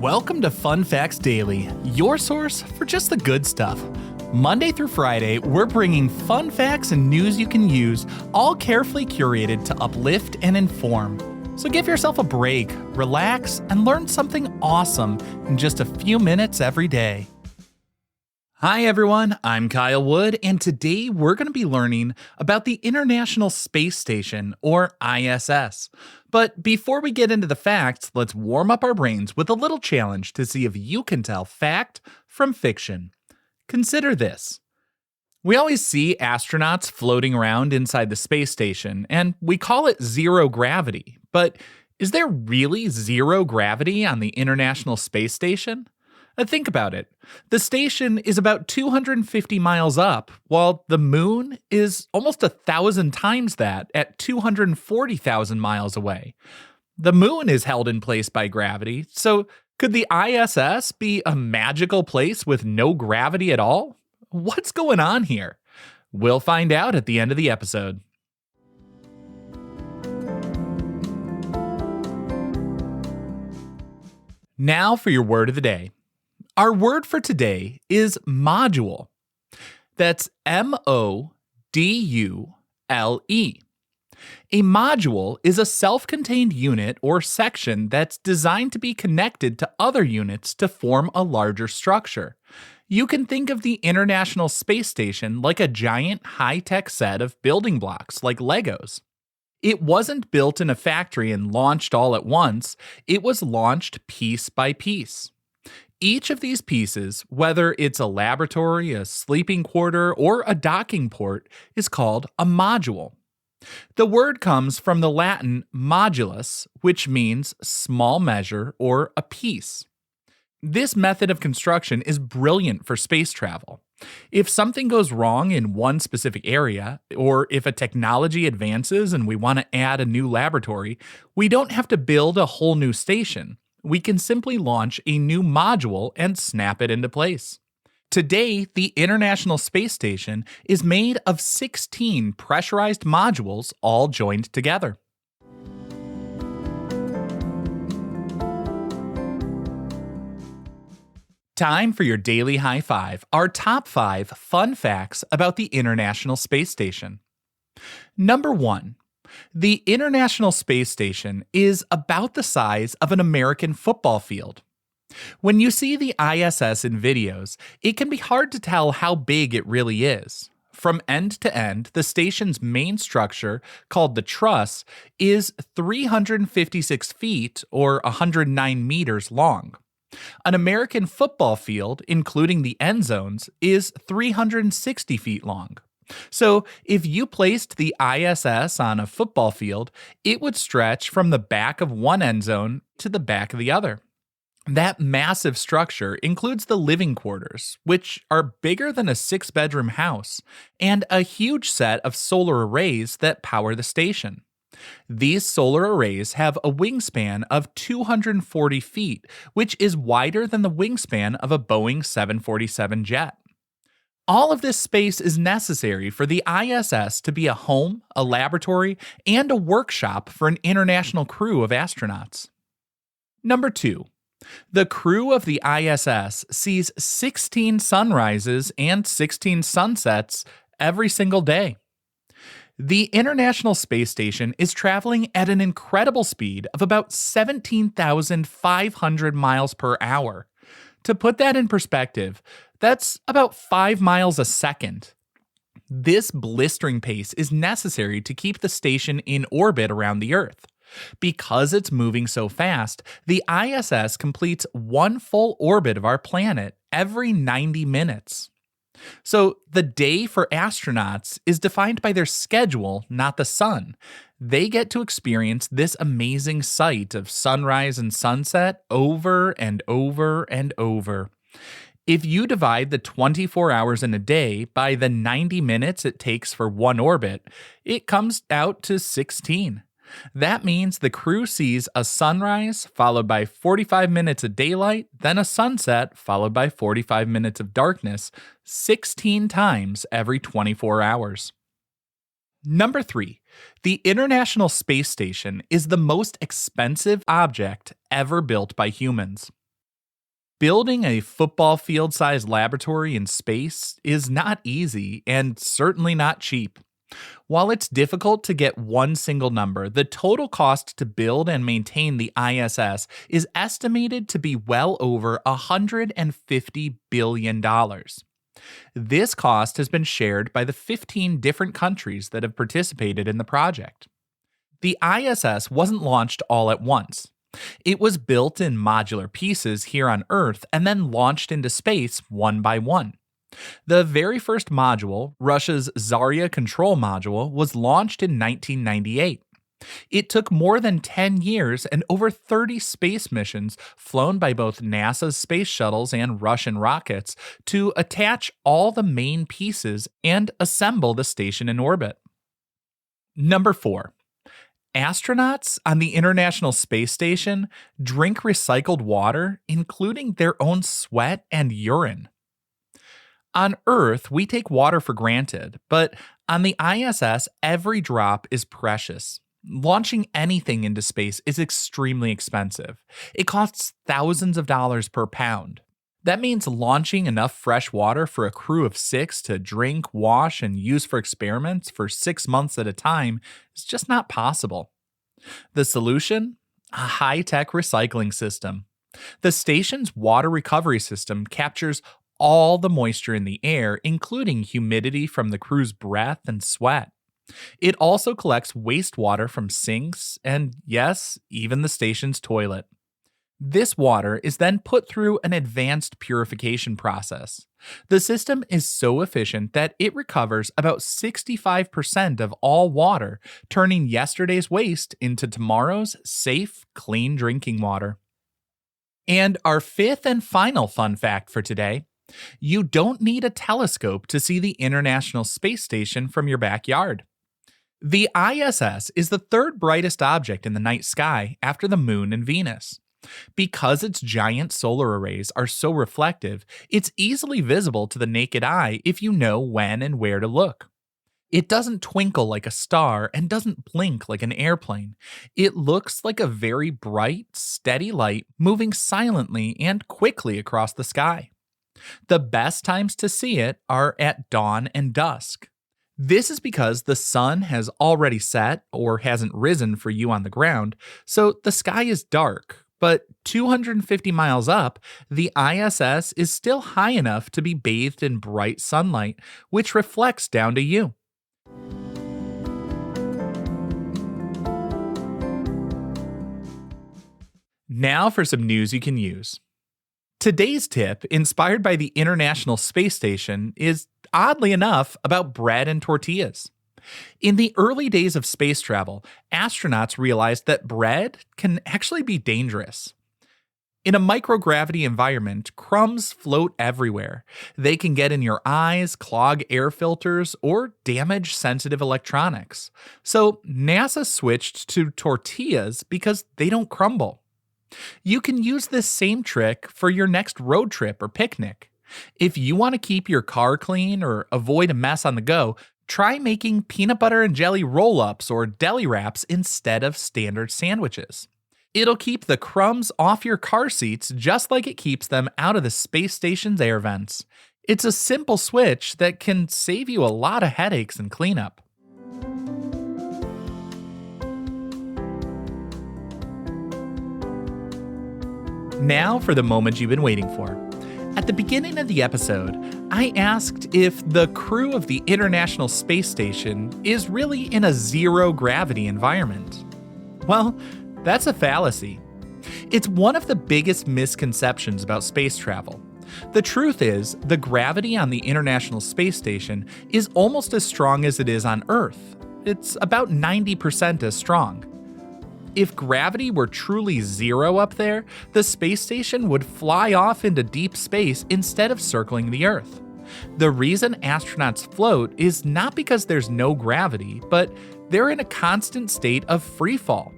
Welcome to Fun Facts Daily, your source for just the good stuff. Monday through Friday, we're bringing fun facts and news you can use, all carefully curated to uplift and inform. So give yourself a break, relax, and learn something awesome in just a few minutes every day. Hi everyone, I'm Kyle Wood, and today we're going to be learning about the International Space Station, or ISS. But before we get into the facts, let's warm up our brains with a little challenge to see if you can tell fact from fiction. Consider this. We always see astronauts floating around inside the space station, and we call it zero gravity. But is there really zero gravity on the International Space Station? Think about it. The station is about 250 miles up, while the moon is almost 1,000 times that at 240,000 miles away. The moon is held in place by gravity, so could the ISS be a magical place with no gravity at all? What's going on here? We'll find out at the end of the episode. Now for your word of the day. Our word for today is module. That's M-O-D-U-L-E. A module is a self-contained unit or section that's designed to be connected to other units to form a larger structure. You can think of the International Space Station like a giant high-tech set of building blocks like Legos. It wasn't built in a factory and launched all at once, it was launched piece by piece. Each of these pieces, whether it's a laboratory, a sleeping quarter, or a docking port, is called a module. The word comes from the Latin modulus, which means small measure or a piece. This method of construction is brilliant for space travel. If something goes wrong in one specific area, or if a technology advances and we want to add a new laboratory, we don't have to build a whole new station. We can simply launch a new module and snap it into place. Today, the International Space Station is made of 16 pressurized modules all joined together. Time for your daily high five, our top 5 fun facts about the International Space Station. Number 1. The International Space Station is about the size of an American football field. When you see the ISS in videos, it can be hard to tell how big it really is. From end to end, the station's main structure, called the truss, is 356 feet or 109 meters long. An American football field, including the end zones, is 360 feet long. So if you placed the ISS on a football field, it would stretch from the back of one end zone to the back of the other. That massive structure includes the living quarters, which are bigger than a 6-bedroom house, and a huge set of solar arrays that power the station. These solar arrays have a wingspan of 240 feet, which is wider than the wingspan of a Boeing 747 jet. All of this space is necessary for the ISS to be a home, a laboratory, and a workshop for an international crew of astronauts. Number 2. The crew of the ISS sees 16 sunrises and 16 sunsets every single day. The International Space Station is traveling at an incredible speed of about 17,500 miles per hour. To put that in perspective, that's about 5 miles a second. This blistering pace is necessary to keep the station in orbit around the Earth. Because it's moving so fast, the ISS completes one full orbit of our planet every 90 minutes. So the day for astronauts is defined by their schedule, not the sun. They get to experience this amazing sight of sunrise and sunset over and over and over. If you divide the 24 hours in a day by the 90 minutes it takes for one orbit, it comes out to 16. That means the crew sees a sunrise followed by 45 minutes of daylight, then a sunset followed by 45 minutes of darkness 16 times every 24 hours. Number 3. The International Space Station is the most expensive object ever built by humans. Building a football field sized laboratory in space is not easy and certainly not cheap. While it's difficult to get one single number, the total cost to build and maintain the ISS is estimated to be well over $150 billion. This cost has been shared by the 15 different countries that have participated in the project. The ISS wasn't launched all at once. It was built in modular pieces here on Earth and then launched into space one by one. The very first module, Russia's Zarya control module, was launched in 1998. It took more than 10 years and over 30 space missions flown by both NASA's space shuttles and Russian rockets to attach all the main pieces and assemble the station in orbit. Number 4. Astronauts on the International Space Station drink recycled water, including their own sweat and urine. On Earth, we take water for granted, but on the ISS, every drop is precious. Launching anything into space is extremely expensive. It costs thousands of dollars per pound. That means launching enough fresh water for a crew of 6 to drink, wash, and use for experiments for 6 months at a time is just not possible. The solution? A high-tech recycling system. The station's water recovery system captures all the moisture in the air, including humidity from the crew's breath and sweat. It also collects wastewater from sinks and, yes, even the station's toilet. This water is then put through an advanced purification process. The system is so efficient that it recovers about 65% of all water, turning yesterday's waste into tomorrow's safe, clean drinking water. And our fifth and final fun fact for today: you don't need a telescope to see the International Space Station from your backyard. The ISS is the third brightest object in the night sky after the Moon and Venus. Because its giant solar arrays are so reflective, it's easily visible to the naked eye if you know when and where to look. It doesn't twinkle like a star and doesn't blink like an airplane. It looks like a very bright, steady light moving silently and quickly across the sky. The best times to see it are at dawn and dusk. This is because the sun has already set or hasn't risen for you on the ground, so the sky is dark. But 250 miles up, the ISS is still high enough to be bathed in bright sunlight, which reflects down to you. Now for some news you can use. Today's tip, inspired by the International Space Station, is oddly enough about bread and tortillas. In the early days of space travel, astronauts realized that bread can actually be dangerous. In a microgravity environment, crumbs float everywhere. They can get in your eyes, clog air filters, or damage sensitive electronics. So NASA switched to tortillas because they don't crumble. You can use this same trick for your next road trip or picnic. If you want to keep your car clean or avoid a mess on the go, try making peanut butter and jelly roll-ups or deli wraps instead of standard sandwiches. It'll keep the crumbs off your car seats just like it keeps them out of the space station's air vents. It's a simple switch that can save you a lot of headaches and cleanup. Now for the moment you've been waiting for. At the beginning of the episode, I asked if the crew of the International Space Station is really in a zero-gravity environment. Well, that's a fallacy. It's one of the biggest misconceptions about space travel. The truth is, the gravity on the International Space Station is almost as strong as it is on Earth. It's about 90% as strong. If gravity were truly zero up there, the space station would fly off into deep space instead of circling the Earth. The reason astronauts float is not because there's no gravity, but they're in a constant state of freefall.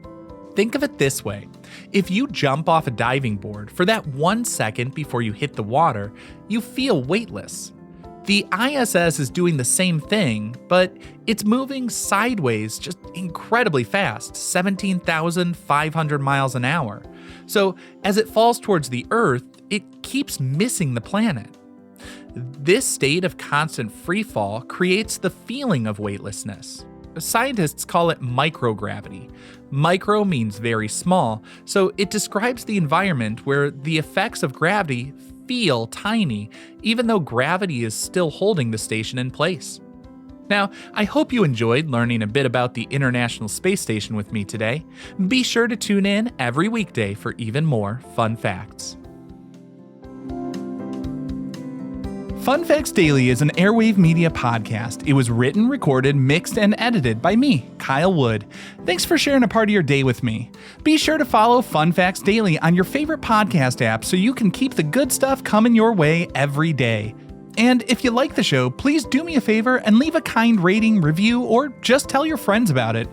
Think of it this way. If you jump off a diving board for that 1 second before you hit the water, you feel weightless. The ISS is doing the same thing, but it's moving sideways just incredibly fast, 17,500 miles an hour. So as it falls towards the Earth, it keeps missing the planet. This state of constant freefall creates the feeling of weightlessness. Scientists call it microgravity. Micro means very small, so it describes the environment where the effects of gravity feel tiny, even though gravity is still holding the station in place. Now, I hope you enjoyed learning a bit about the International Space Station with me today. Be sure to tune in every weekday for even more fun facts. Fun Facts Daily is an Airwave Media podcast. It was written, recorded, mixed, and edited by me, Kyle Wood. Thanks for sharing a part of your day with me. Be sure to follow Fun Facts Daily on your favorite podcast app so you can keep the good stuff coming your way every day. And if you like the show, please do me a favor and leave a kind rating, review, or just tell your friends about it.